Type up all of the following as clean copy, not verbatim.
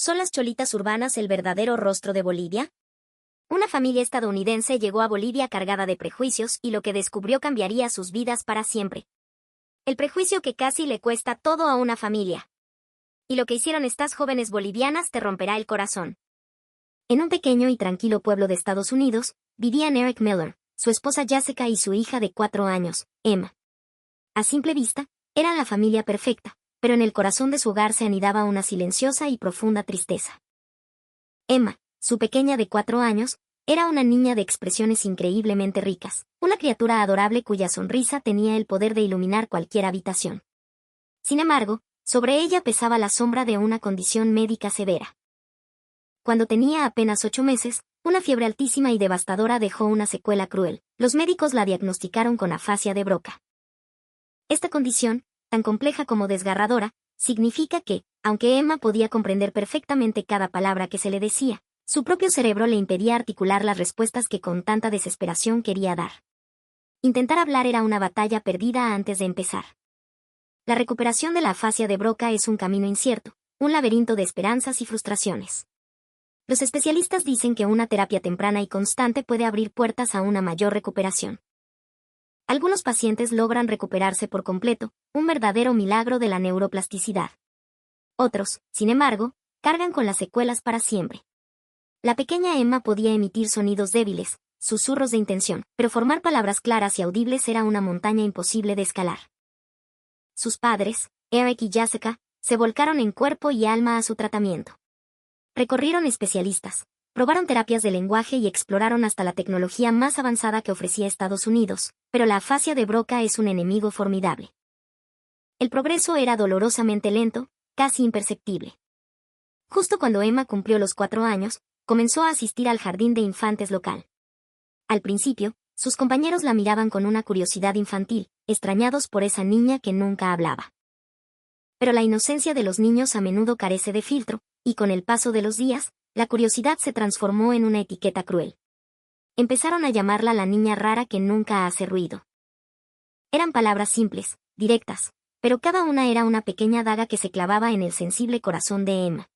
¿Son las cholitas urbanas el verdadero rostro de Bolivia? Una familia estadounidense llegó a Bolivia cargada de prejuicios y lo que descubrió cambiaría sus vidas para siempre. El prejuicio que casi le cuesta todo a una familia. Y lo que hicieron estas jóvenes bolivianas te romperá el corazón. En un pequeño y tranquilo pueblo de Estados Unidos, vivían Eric Miller, su esposa Jessica y su hija de 4 años, Emma. A simple vista, eran la familia perfecta, pero en el corazón de su hogar se anidaba una silenciosa y profunda tristeza. Emma, su pequeña de 4 años, era una niña de expresiones increíblemente ricas, una criatura adorable cuya sonrisa tenía el poder de iluminar cualquier habitación. Sin embargo, sobre ella pesaba la sombra de una condición médica severa. Cuando tenía apenas 8 meses, una fiebre altísima y devastadora dejó una secuela cruel. Los médicos la diagnosticaron con afasia de Broca. Esta condición, tan compleja como desgarradora, significa que, aunque Emma podía comprender perfectamente cada palabra que se le decía, su propio cerebro le impedía articular las respuestas que con tanta desesperación quería dar. Intentar hablar era una batalla perdida antes de empezar. La recuperación de la afasia de Broca es un camino incierto, un laberinto de esperanzas y frustraciones. Los especialistas dicen que una terapia temprana y constante puede abrir puertas a una mayor recuperación. Algunos pacientes logran recuperarse por completo, un verdadero milagro de la neuroplasticidad. Otros, sin embargo, cargan con las secuelas para siempre. La pequeña Emma podía emitir sonidos débiles, susurros de intención, pero formar palabras claras y audibles era una montaña imposible de escalar. Sus padres, Eric y Jessica, se volcaron en cuerpo y alma a su tratamiento. Recorrieron especialistas, probaron terapias de lenguaje y exploraron hasta la tecnología más avanzada que ofrecía Estados Unidos, pero la afasia de Broca es un enemigo formidable. El progreso era dolorosamente lento, casi imperceptible. Justo cuando Emma cumplió los 4 años, comenzó a asistir al jardín de infantes local. Al principio, sus compañeros la miraban con una curiosidad infantil, extrañados por esa niña que nunca hablaba. Pero la inocencia de los niños a menudo carece de filtro, y con el paso de los días, la curiosidad se transformó en una etiqueta cruel. Empezaron a llamarla la niña rara que nunca hace ruido. Eran palabras simples, directas, pero cada una era una pequeña daga que se clavaba en el sensible corazón de Emma.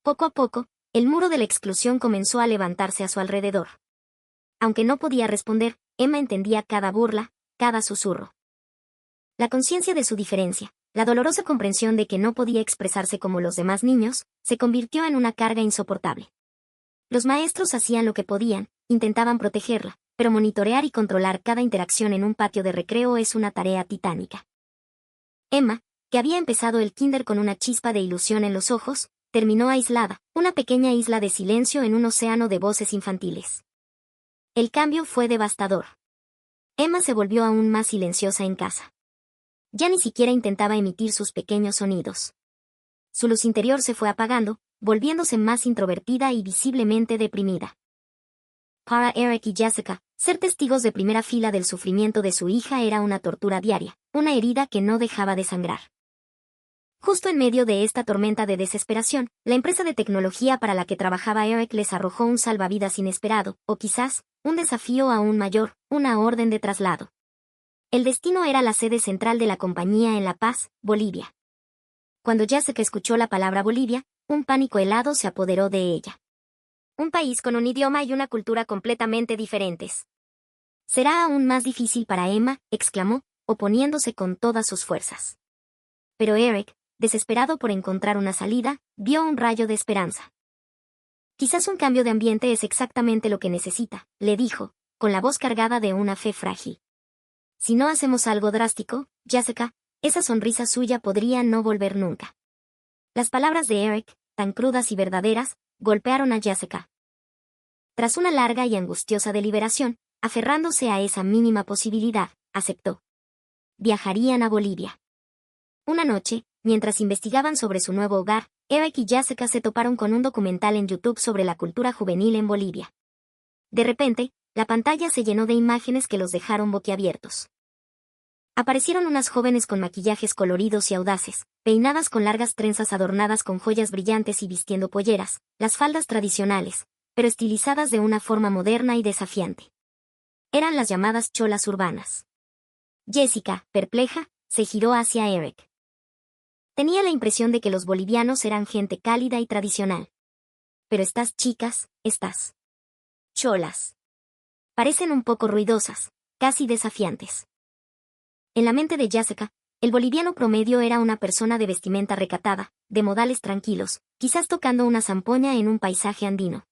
Poco a poco, el muro de la exclusión comenzó a levantarse a su alrededor. Aunque no podía responder, Emma entendía cada burla, cada susurro. La conciencia de su diferencia, la dolorosa comprensión de que no podía expresarse como los demás niños, se convirtió en una carga insoportable. Los maestros hacían lo que podían, intentaban protegerla, pero monitorear y controlar cada interacción en un patio de recreo es una tarea titánica. Emma, que había empezado el kinder con una chispa de ilusión en los ojos, terminó aislada, una pequeña isla de silencio en un océano de voces infantiles. El cambio fue devastador. Emma se volvió aún más silenciosa en casa. Ya ni siquiera intentaba emitir sus pequeños sonidos. Su luz interior se fue apagando, volviéndose más introvertida y visiblemente deprimida. Para Eric y Jessica, ser testigos de primera fila del sufrimiento de su hija era una tortura diaria, una herida que no dejaba de sangrar. Justo en medio de esta tormenta de desesperación, la empresa de tecnología para la que trabajaba Eric les arrojó un salvavidas inesperado, o quizás, un desafío aún mayor, una orden de traslado. El destino era la sede central de la compañía en La Paz, Bolivia. Cuando Jessica escuchó la palabra Bolivia, un pánico helado se apoderó de ella. Un país con un idioma y una cultura completamente diferentes. Será aún más difícil para Emma, exclamó, oponiéndose con todas sus fuerzas. Pero Eric, desesperado por encontrar una salida, vio un rayo de esperanza. Quizás un cambio de ambiente es exactamente lo que necesita, le dijo, con la voz cargada de una fe frágil. Si no hacemos algo drástico, Jessica, esa sonrisa suya podría no volver nunca. Las palabras de Eric, tan crudas y verdaderas, golpearon a Jessica. Tras una larga y angustiosa deliberación, aferrándose a esa mínima posibilidad, aceptó. Viajarían a Bolivia. Una noche, mientras investigaban sobre su nuevo hogar, Eric y Jessica se toparon con un documental en YouTube sobre la cultura juvenil en Bolivia. De repente, la pantalla se llenó de imágenes que los dejaron boquiabiertos. Aparecieron unas jóvenes con maquillajes coloridos y audaces, peinadas con largas trenzas adornadas con joyas brillantes y vistiendo polleras, las faldas tradicionales, pero estilizadas de una forma moderna y desafiante. Eran las llamadas cholas urbanas. Jessica, perpleja, se giró hacia Eric. Tenía la impresión de que los bolivianos eran gente cálida y tradicional. Pero estas chicas, estas cholas, parecen un poco ruidosas, casi desafiantes. En la mente de Jessica, el boliviano promedio era una persona de vestimenta recatada, de modales tranquilos, quizás tocando una zampoña en un paisaje andino.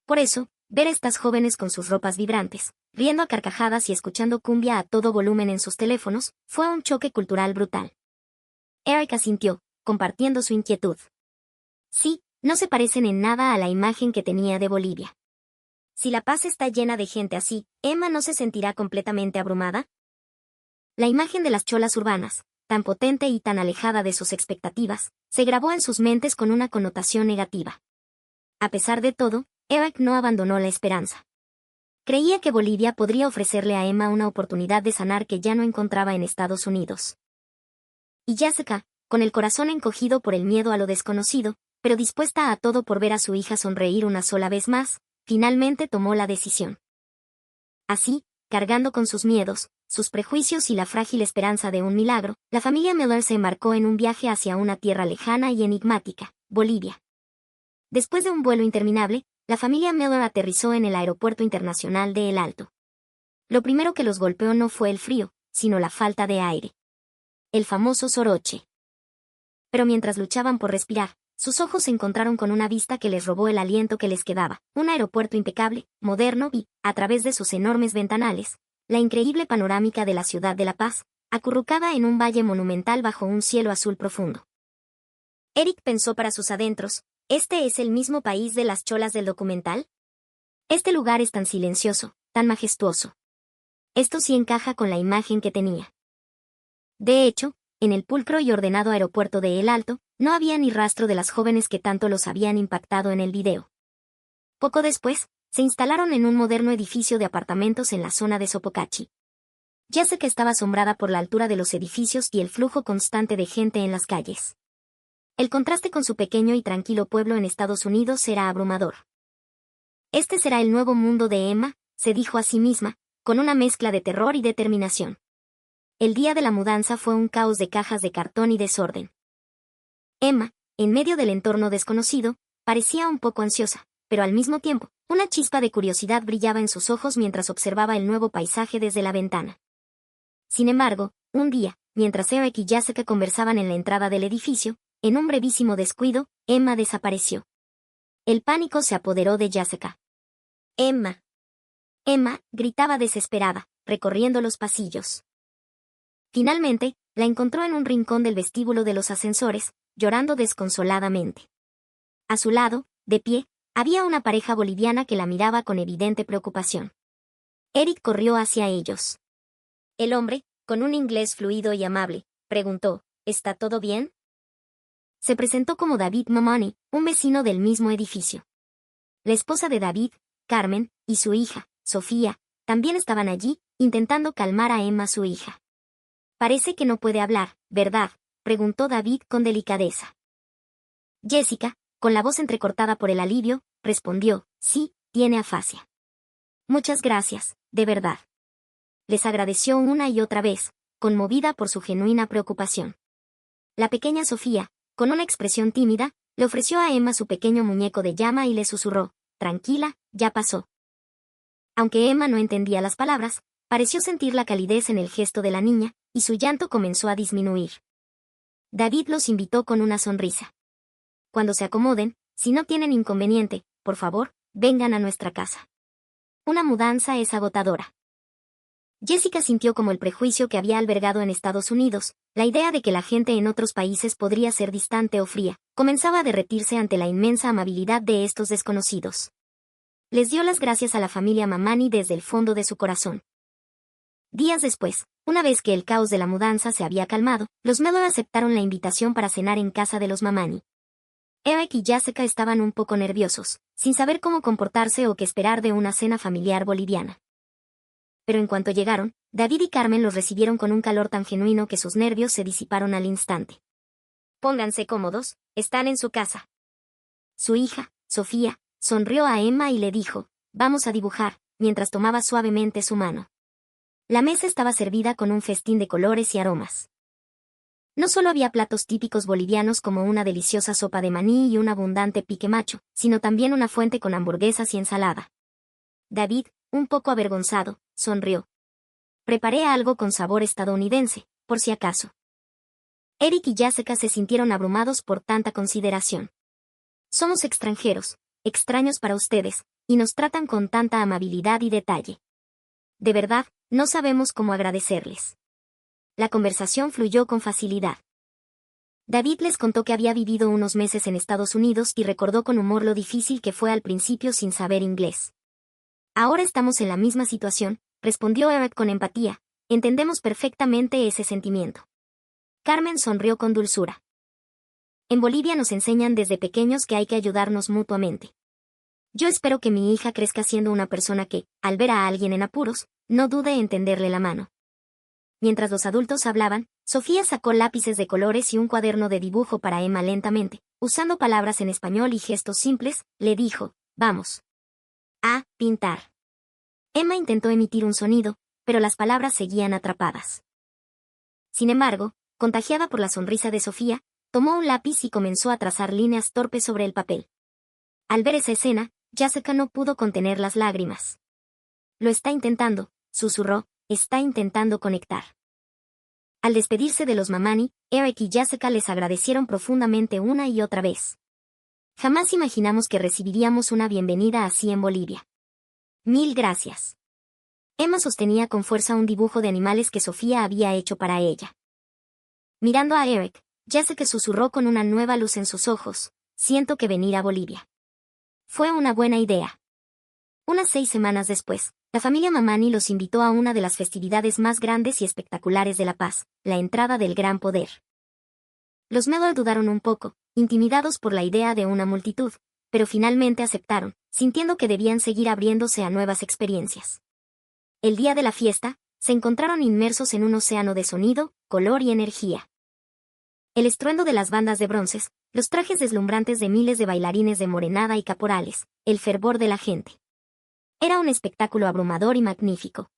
Por eso, ver a estas jóvenes con sus ropas vibrantes, riendo a carcajadas y escuchando cumbia a todo volumen en sus teléfonos, fue un choque cultural brutal. Eric asintió, compartiendo su inquietud. Sí, no se parecen en nada a la imagen que tenía de Bolivia. Si La Paz está llena de gente así, ¿Emma no se sentirá completamente abrumada? La imagen de las cholas urbanas, tan potente y tan alejada de sus expectativas, se grabó en sus mentes con una connotación negativa. A pesar de todo, Eric no abandonó la esperanza. Creía que Bolivia podría ofrecerle a Emma una oportunidad de sanar que ya no encontraba en Estados Unidos. Y Jessica, con el corazón encogido por el miedo a lo desconocido, pero dispuesta a todo por ver a su hija sonreír una sola vez más, finalmente tomó la decisión. Así, cargando con sus miedos, sus prejuicios y la frágil esperanza de un milagro, la familia Miller se embarcó en un viaje hacia una tierra lejana y enigmática, Bolivia. Después de un vuelo interminable, la familia Miller aterrizó en el Aeropuerto Internacional de El Alto. Lo primero que los golpeó no fue el frío, sino la falta de aire. El famoso soroche. Pero mientras luchaban por respirar, sus ojos se encontraron con una vista que les robó el aliento que les quedaba, un aeropuerto impecable, moderno y, a través de sus enormes ventanales, la increíble panorámica de la ciudad de La Paz, acurrucada en un valle monumental bajo un cielo azul profundo. Eric pensó para sus adentros, ¿este es el mismo país de las cholas del documental? Este lugar es tan silencioso, tan majestuoso. Esto sí encaja con la imagen que tenía. De hecho, en el pulcro y ordenado aeropuerto de El Alto, no había ni rastro de las jóvenes que tanto los habían impactado en el video. Poco después, se instalaron en un moderno edificio de apartamentos en la zona de Sopocachi. Jessica estaba asombrada por la altura de los edificios y el flujo constante de gente en las calles. El contraste con su pequeño y tranquilo pueblo en Estados Unidos era abrumador. Este será el nuevo mundo de Emma, se dijo a sí misma, con una mezcla de terror y determinación. El día de la mudanza fue un caos de cajas de cartón y desorden. Emma, en medio del entorno desconocido, parecía un poco ansiosa, pero al mismo tiempo, una chispa de curiosidad brillaba en sus ojos mientras observaba el nuevo paisaje desde la ventana. Sin embargo, un día, mientras Eric y Jessica conversaban en la entrada del edificio, en un brevísimo descuido, Emma desapareció. El pánico se apoderó de Jessica. ¡Emma! Emma, gritaba desesperada, recorriendo los pasillos. Finalmente, la encontró en un rincón del vestíbulo de los ascensores, llorando desconsoladamente. A su lado, de pie, había una pareja boliviana que la miraba con evidente preocupación. Eric corrió hacia ellos. El hombre, con un inglés fluido y amable, preguntó, ¿está todo bien? Se presentó como David Momoni, un vecino del mismo edificio. La esposa de David, Carmen, y su hija, Sofía, también estaban allí, intentando calmar a Emma, su hija. Parece que no puede hablar, ¿verdad?, preguntó David con delicadeza. Jessica, con la voz entrecortada por el alivio, respondió, sí, tiene afasia. Muchas gracias, de verdad. Les agradeció una y otra vez, conmovida por su genuina preocupación. La pequeña Sofía, con una expresión tímida, le ofreció a Emma su pequeño muñeco de llama y le susurró, tranquila, ya pasó. Aunque Emma no entendía las palabras, pareció sentir la calidez en el gesto de la niña, y su llanto comenzó a disminuir. David los invitó con una sonrisa. Cuando se acomoden, si no tienen inconveniente, por favor, vengan a nuestra casa. Una mudanza es agotadora. Jessica sintió como el prejuicio que había albergado en Estados Unidos, la idea de que la gente en otros países podría ser distante o fría, comenzaba a derretirse ante la inmensa amabilidad de estos desconocidos. Les dio las gracias a la familia Mamani desde el fondo de su corazón. Días después, una vez que el caos de la mudanza se había calmado, los Miller aceptaron la invitación para cenar en casa de los Mamani. Eric y Jessica estaban un poco nerviosos, sin saber cómo comportarse o qué esperar de una cena familiar boliviana. Pero en cuanto llegaron, David y Carmen los recibieron con un calor tan genuino que sus nervios se disiparon al instante. Pónganse cómodos, están en su casa. Su hija, Sofía, sonrió a Emma y le dijo, vamos a dibujar, mientras tomaba suavemente su mano. La mesa estaba servida con un festín de colores y aromas. No solo había platos típicos bolivianos como una deliciosa sopa de maní y un abundante pique macho, sino también una fuente con hamburguesas y ensalada. David, un poco avergonzado, sonrió. Preparé algo con sabor estadounidense, por si acaso. Eric y Jessica se sintieron abrumados por tanta consideración. Somos extranjeros, extraños para ustedes, y nos tratan con tanta amabilidad y detalle. De verdad, no sabemos cómo agradecerles. La conversación fluyó con facilidad. David les contó que había vivido unos meses en Estados Unidos y recordó con humor lo difícil que fue al principio sin saber inglés. Ahora estamos en la misma situación, respondió Eric con empatía, entendemos perfectamente ese sentimiento. Carmen sonrió con dulzura. En Bolivia nos enseñan desde pequeños que hay que ayudarnos mutuamente. Yo espero que mi hija crezca siendo una persona que, al ver a alguien en apuros, no dude en tenderle la mano. Mientras los adultos hablaban, Sofía sacó lápices de colores y un cuaderno de dibujo para Emma lentamente, usando palabras en español y gestos simples, le dijo, vamos. A pintar. Emma intentó emitir un sonido, pero las palabras seguían atrapadas. Sin embargo, contagiada por la sonrisa de Sofía, tomó un lápiz y comenzó a trazar líneas torpes sobre el papel. Al ver esa escena, Jessica no pudo contener las lágrimas. Lo está intentando, susurró, está intentando conectar. Al despedirse de los Mamani, Eric y Jessica les agradecieron profundamente una y otra vez. Jamás imaginamos que recibiríamos una bienvenida así en Bolivia. Mil gracias. Emma sostenía con fuerza un dibujo de animales que Sofía había hecho para ella. Mirando a Eric, Jessica susurró con una nueva luz en sus ojos, siento que venir a Bolivia. Fue una buena idea. Unas 6 semanas después, la familia Mamani los invitó a una de las festividades más grandes y espectaculares de La Paz, la entrada del Gran Poder. Los Medor dudaron un poco, intimidados por la idea de una multitud, pero finalmente aceptaron, sintiendo que debían seguir abriéndose a nuevas experiencias. El día de la fiesta, se encontraron inmersos en un océano de sonido, color y energía. El estruendo de las bandas de bronces, los trajes deslumbrantes de miles de bailarines de morenada y caporales, el fervor de la gente. Era un espectáculo abrumador y magnífico.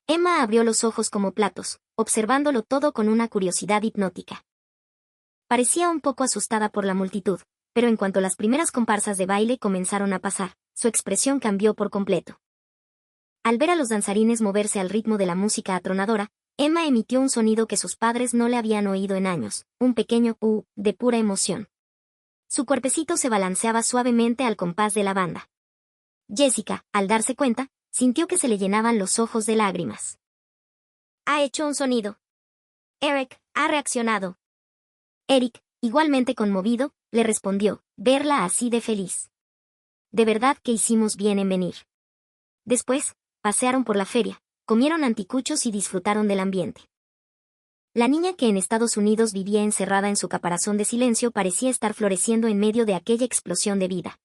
Emma abrió los ojos como platos, observándolo todo con una curiosidad hipnótica. Parecía un poco asustada por la multitud, pero en cuanto las primeras comparsas de baile comenzaron a pasar, su expresión cambió por completo. Al ver a los danzarines moverse al ritmo de la música atronadora, Emma emitió un sonido que sus padres no le habían oído en años, un pequeño de pura emoción. Su cuerpecito se balanceaba suavemente al compás de la banda. Jessica, al darse cuenta, sintió que se le llenaban los ojos de lágrimas. Ha hecho un sonido. Eric ha reaccionado. Eric, igualmente conmovido, le respondió, verla así de feliz. De verdad que hicimos bien en venir. Después, pasearon por la feria, comieron anticuchos y disfrutaron del ambiente. La niña que en Estados Unidos vivía encerrada en su caparazón de silencio parecía estar floreciendo en medio de aquella explosión de vida.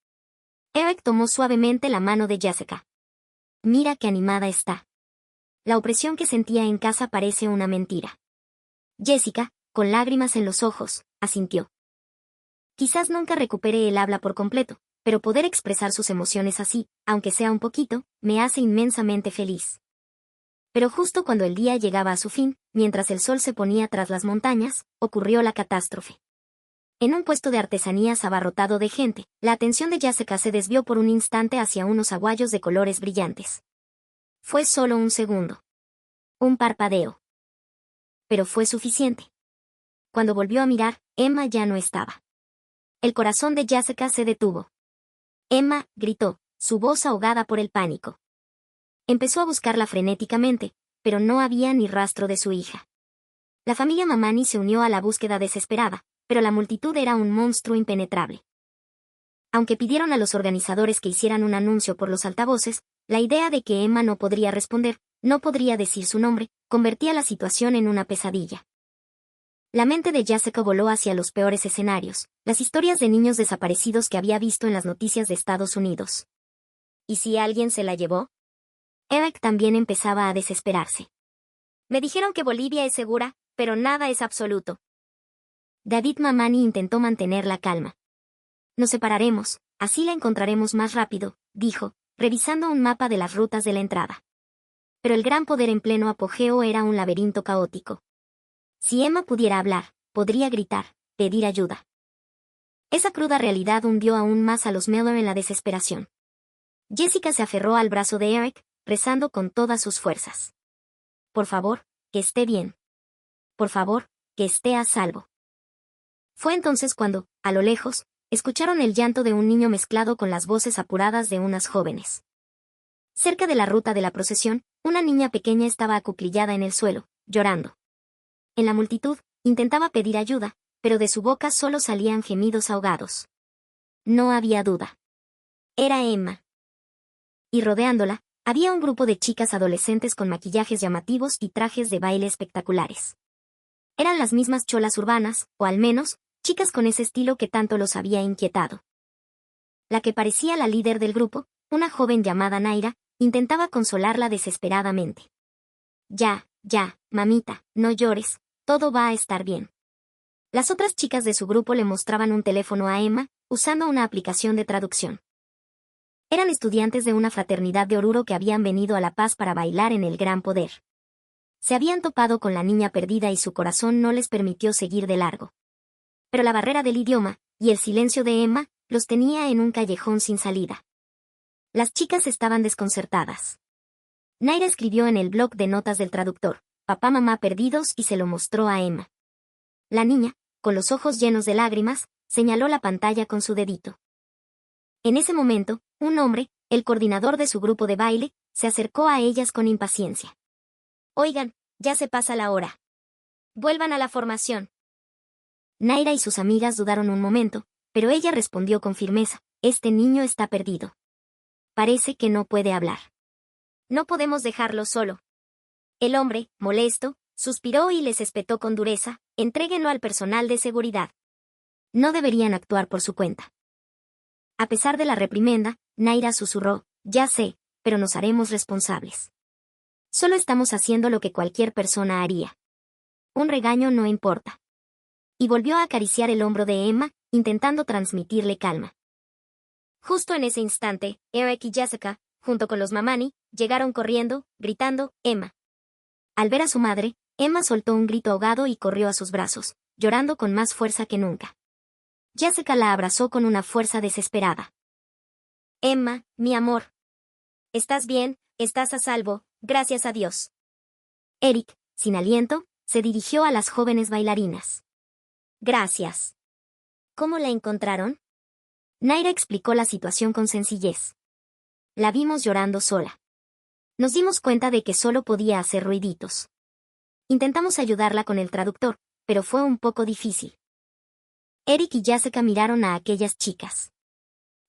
Eric tomó suavemente la mano de Jessica. Mira qué animada está. La opresión que sentía en casa parece una mentira. Jessica, con lágrimas en los ojos, asintió. Quizás nunca recupere el habla por completo, pero poder expresar sus emociones así, aunque sea un poquito, me hace inmensamente feliz. Pero justo cuando el día llegaba a su fin, mientras el sol se ponía tras las montañas, ocurrió la catástrofe. En un puesto de artesanías abarrotado de gente, la atención de Jessica se desvió por un instante hacia unos aguayos de colores brillantes. Fue solo un segundo. Un parpadeo. Pero fue suficiente. Cuando volvió a mirar, Emma ya no estaba. El corazón de Jessica se detuvo. Emma, gritó, su voz ahogada por el pánico. Empezó a buscarla frenéticamente, pero no había ni rastro de su hija. La familia Mamani se unió a la búsqueda desesperada, pero la multitud era un monstruo impenetrable. Aunque pidieron a los organizadores que hicieran un anuncio por los altavoces, la idea de que Emma no podría responder, no podría decir su nombre, convertía la situación en una pesadilla. La mente de Jessica voló hacia los peores escenarios, las historias de niños desaparecidos que había visto en las noticias de Estados Unidos. ¿Y si alguien se la llevó? Eric también empezaba a desesperarse. Me dijeron que Bolivia es segura, pero nada es absoluto. David Mamani intentó mantener la calma. Nos separaremos, así la encontraremos más rápido, dijo, revisando un mapa de las rutas de la entrada. Pero el Gran Poder en pleno apogeo era un laberinto caótico. Si Emma pudiera hablar, podría gritar, pedir ayuda. Esa cruda realidad hundió aún más a los Miller en la desesperación. Jessica se aferró al brazo de Eric, rezando con todas sus fuerzas. Por favor, que esté bien. Por favor, que esté a salvo. Fue entonces cuando, a lo lejos, escucharon el llanto de un niño mezclado con las voces apuradas de unas jóvenes. Cerca de la ruta de la procesión, una niña pequeña estaba acuclillada en el suelo, llorando. En la multitud, intentaba pedir ayuda, pero de su boca solo salían gemidos ahogados. No había duda. Era Emma. Y rodeándola, había un grupo de chicas adolescentes con maquillajes llamativos y trajes de baile espectaculares. Eran las mismas cholas urbanas, o al menos, chicas con ese estilo que tanto los había inquietado. La que parecía la líder del grupo, una joven llamada Naira, intentaba consolarla desesperadamente. Ya, mamita, no llores, todo va a estar bien. Las otras chicas de su grupo le mostraban un teléfono a Emma, usando una aplicación de traducción. Eran estudiantes de una fraternidad de Oruro que habían venido a La Paz para bailar en el Gran Poder. Se habían topado con la niña perdida y su corazón no les permitió seguir de largo. Pero la barrera del idioma, y el silencio de Emma, los tenía en un callejón sin salida. Las chicas estaban desconcertadas. Naira escribió en el blog de notas del traductor, papá mamá perdidos, y se lo mostró a Emma. La niña, con los ojos llenos de lágrimas, señaló la pantalla con su dedito. En ese momento, un hombre, el coordinador de su grupo de baile, se acercó a ellas con impaciencia. Oigan, ya se pasa la hora. Vuelvan a la formación. Naira y sus amigas dudaron un momento, pero ella respondió con firmeza, este niño está perdido. Parece que no puede hablar. No podemos dejarlo solo. El hombre, molesto, suspiró y les espetó con dureza, entréguenlo al personal de seguridad. No deberían actuar por su cuenta. A pesar de la reprimenda, Naira susurró, ya sé, pero nos haremos responsables. Solo estamos haciendo lo que cualquier persona haría. Un regaño no importa. Y volvió a acariciar el hombro de Emma, intentando transmitirle calma. Justo en ese instante, Eric y Jessica, junto con los Mamani, llegaron corriendo, gritando, Emma. Al ver a su madre, Emma soltó un grito ahogado y corrió a sus brazos, llorando con más fuerza que nunca. Jessica la abrazó con una fuerza desesperada. Emma, mi amor. ¿Estás bien? ¿Estás a salvo? Gracias a Dios. Eric, sin aliento, se dirigió a las jóvenes bailarinas. Gracias. ¿Cómo la encontraron? Naira explicó la situación con sencillez. La vimos llorando sola. Nos dimos cuenta de que solo podía hacer ruiditos. Intentamos ayudarla con el traductor, pero fue un poco difícil. Eric y Jessica miraron a aquellas chicas.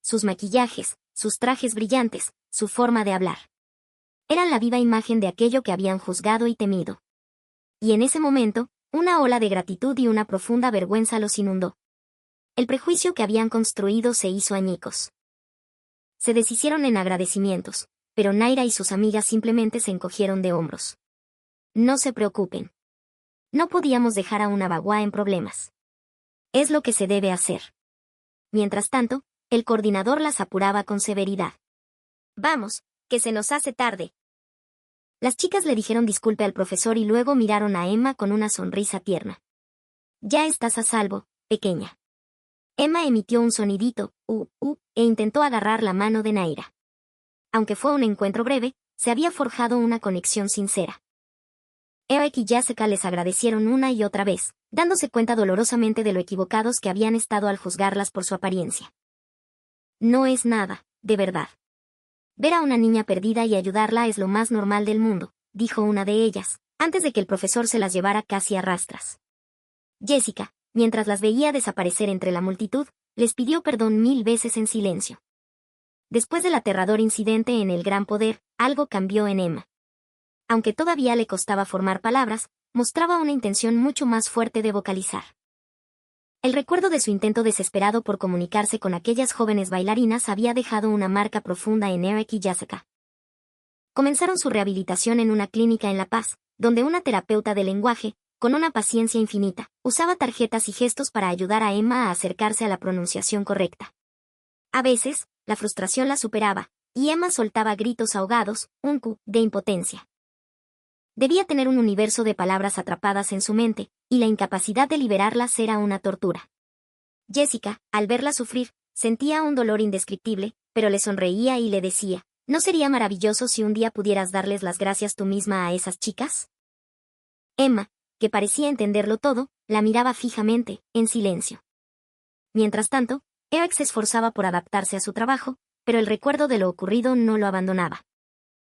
Sus maquillajes, sus trajes brillantes, su forma de hablar. Eran la viva imagen de aquello que habían juzgado y temido. Y en ese momento, una ola de gratitud y una profunda vergüenza los inundó. El prejuicio que habían construido se hizo añicos. Se deshicieron en agradecimientos, pero Naira y sus amigas simplemente se encogieron de hombros. No se preocupen. No podíamos dejar a una bagua en problemas. Es lo que se debe hacer. Mientras tanto, el coordinador las apuraba con severidad. Vamos, que se nos hace tarde. Las chicas le dijeron disculpe al profesor y luego miraron a Emma con una sonrisa tierna. Ya estás a salvo, pequeña. Emma emitió un sonidito, e intentó agarrar la mano de Naira. Aunque fue un encuentro breve, se había forjado una conexión sincera. Eric y Jessica les agradecieron una y otra vez, dándose cuenta dolorosamente de lo equivocados que habían estado al juzgarlas por su apariencia. No es nada, de verdad. Ver a una niña perdida y ayudarla es lo más normal del mundo, dijo una de ellas, antes de que el profesor se las llevara casi a rastras. Jessica, mientras las veía desaparecer entre la multitud, les pidió perdón 1000 veces en silencio. Después del aterrador incidente en el Gran Poder, algo cambió en Emma. Aunque todavía le costaba formar palabras, mostraba una intención mucho más fuerte de vocalizar. El recuerdo de su intento desesperado por comunicarse con aquellas jóvenes bailarinas había dejado una marca profunda en Eric y Jessica. Comenzaron su rehabilitación en una clínica en La Paz, donde una terapeuta de lenguaje, con una paciencia infinita, usaba tarjetas y gestos para ayudar a Emma a acercarse a la pronunciación correcta. A veces, la frustración la superaba, y Emma soltaba gritos ahogados, de impotencia. Debía tener un universo de palabras atrapadas en su mente, y la incapacidad de liberarlas era una tortura. Jessica, al verla sufrir, sentía un dolor indescriptible, pero le sonreía y le decía, ¿no sería maravilloso si un día pudieras darles las gracias tú misma a esas chicas? Emma, que parecía entenderlo todo, la miraba fijamente, en silencio. Mientras tanto, Eric se esforzaba por adaptarse a su trabajo, pero el recuerdo de lo ocurrido no lo abandonaba.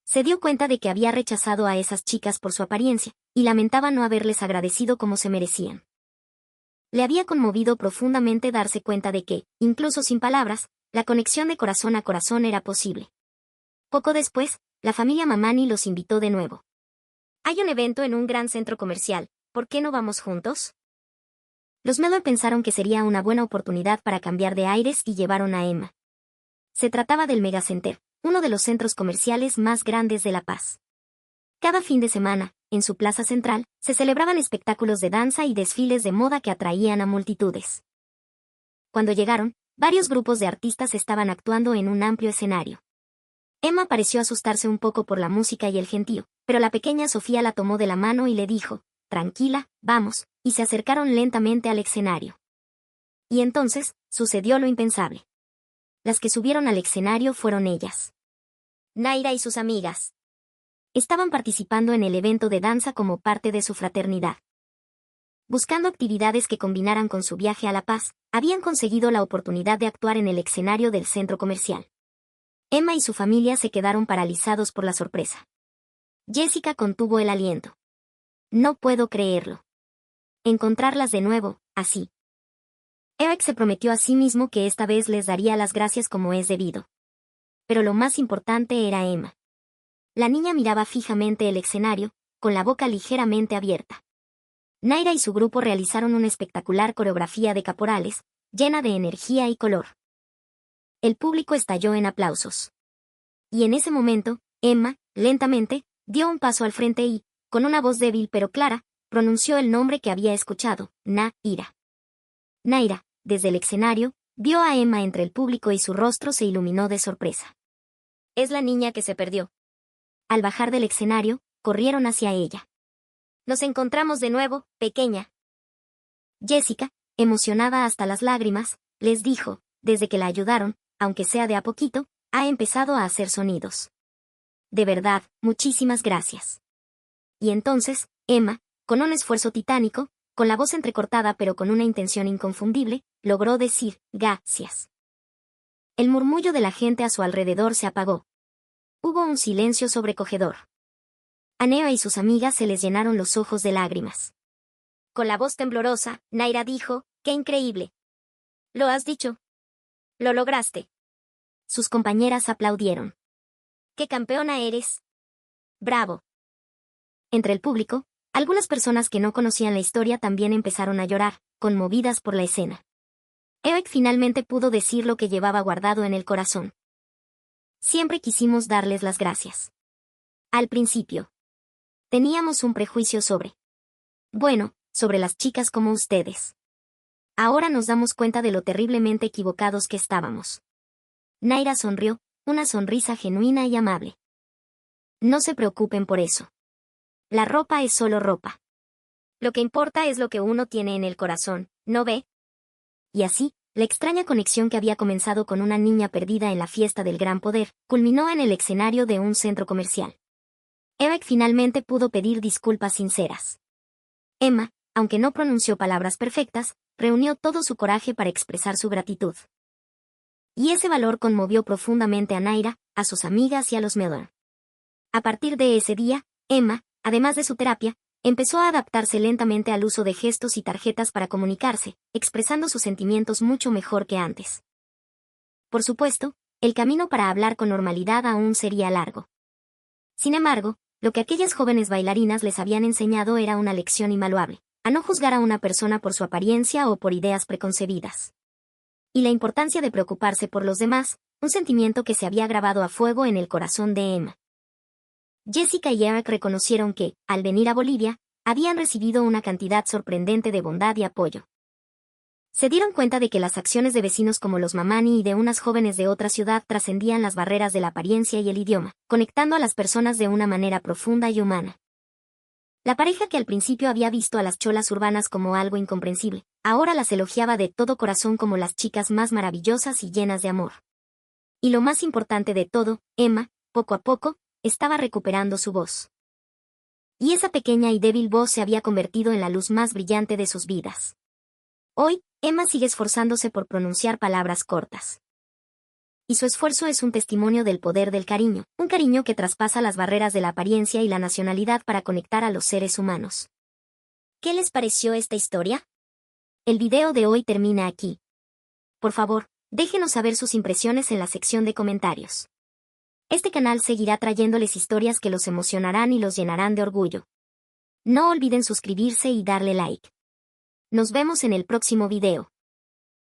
Se dio cuenta de que había rechazado a esas chicas por su apariencia, y lamentaba no haberles agradecido como se merecían. Le había conmovido profundamente darse cuenta de que, incluso sin palabras, la conexión de corazón a corazón era posible. Poco después, la familia Mamani los invitó de nuevo. Hay un evento en un gran centro comercial, ¿por qué no vamos juntos? Los Mellor pensaron que sería una buena oportunidad para cambiar de aires y llevaron a Emma. Se trataba del Megacenter, uno de los centros comerciales más grandes de La Paz. Cada fin de semana, en su plaza central, se celebraban espectáculos de danza y desfiles de moda que atraían a multitudes. Cuando llegaron, varios grupos de artistas estaban actuando en un amplio escenario. Emma pareció asustarse un poco por la música y el gentío, pero la pequeña Sofía la tomó de la mano y le dijo, «Tranquila, vamos», y se acercaron lentamente al escenario. Y entonces, sucedió lo impensable. Las que subieron al escenario fueron ellas. Naira y sus amigas. Estaban participando en el evento de danza como parte de su fraternidad. Buscando actividades que combinaran con su viaje a La Paz, habían conseguido la oportunidad de actuar en el escenario del centro comercial. Emma y su familia se quedaron paralizados por la sorpresa. Jessica contuvo el aliento. No puedo creerlo. Encontrarlas de nuevo, así. Eric se prometió a sí mismo que esta vez les daría las gracias como es debido. Pero lo más importante era Emma. La niña miraba fijamente el escenario, con la boca ligeramente abierta. Naira y su grupo realizaron una espectacular coreografía de caporales, llena de energía y color. El público estalló en aplausos. Y en ese momento, Emma, lentamente, dio un paso al frente y, con una voz débil pero clara, pronunció el nombre que había escuchado, Naira. Naira, desde el escenario, vio a Emma entre el público y su rostro se iluminó de sorpresa. Es la niña que se perdió. Al bajar del escenario, corrieron hacia ella. Nos encontramos de nuevo, pequeña. Jessica, emocionada hasta las lágrimas, les dijo, desde que la ayudaron, aunque sea de a poquito, ha empezado a hacer sonidos. De verdad, muchísimas gracias. Y entonces, Emma, con un esfuerzo titánico, con la voz entrecortada pero con una intención inconfundible, logró decir, gracias. El murmullo de la gente a su alrededor se apagó. Hubo un silencio sobrecogedor. A Nea y sus amigas se les llenaron los ojos de lágrimas. Con la voz temblorosa, Naira dijo, ¡qué increíble! Lo has dicho. Lo lograste. Sus compañeras aplaudieron. ¡Qué campeona eres! ¡Bravo! Entre el público, algunas personas que no conocían la historia también empezaron a llorar, conmovidas por la escena. Eric finalmente pudo decir lo que llevaba guardado en el corazón. Siempre quisimos darles las gracias. Al principio. Teníamos un prejuicio sobre las chicas como ustedes. Ahora nos damos cuenta de lo terriblemente equivocados que estábamos. Naira sonrió, una sonrisa genuina y amable. No se preocupen por eso. La ropa es solo ropa. Lo que importa es lo que uno tiene en el corazón, ¿no ve? Y así, la extraña conexión que había comenzado con una niña perdida en la fiesta del gran poder, culminó en el escenario de un centro comercial. Eric finalmente pudo pedir disculpas sinceras. Emma, aunque no pronunció palabras perfectas, reunió todo su coraje para expresar su gratitud. Y ese valor conmovió profundamente a Naira, a sus amigas y a los Mellor. A partir de ese día, Emma, además de su terapia, empezó a adaptarse lentamente al uso de gestos y tarjetas para comunicarse, expresando sus sentimientos mucho mejor que antes. Por supuesto, el camino para hablar con normalidad aún sería largo. Sin embargo, lo que aquellas jóvenes bailarinas les habían enseñado era una lección invaluable, a no juzgar a una persona por su apariencia o por ideas preconcebidas. Y la importancia de preocuparse por los demás, un sentimiento que se había grabado a fuego en el corazón de Emma. Jessica y Eric reconocieron que, al venir a Bolivia, habían recibido una cantidad sorprendente de bondad y apoyo. Se dieron cuenta de que las acciones de vecinos como los Mamani y de unas jóvenes de otra ciudad trascendían las barreras de la apariencia y el idioma, conectando a las personas de una manera profunda y humana. La pareja que al principio había visto a las cholas urbanas como algo incomprensible, ahora las elogiaba de todo corazón como las chicas más maravillosas y llenas de amor. Y lo más importante de todo, Emma, poco a poco, estaba recuperando su voz. Y esa pequeña y débil voz se había convertido en la luz más brillante de sus vidas. Hoy, Emma sigue esforzándose por pronunciar palabras cortas. Y su esfuerzo es un testimonio del poder del cariño, un cariño que traspasa las barreras de la apariencia y la nacionalidad para conectar a los seres humanos. ¿Qué les pareció esta historia? El video de hoy termina aquí. Por favor, déjenos saber sus impresiones en la sección de comentarios. Este canal seguirá trayéndoles historias que los emocionarán y los llenarán de orgullo. No olviden suscribirse y darle like. Nos vemos en el próximo video.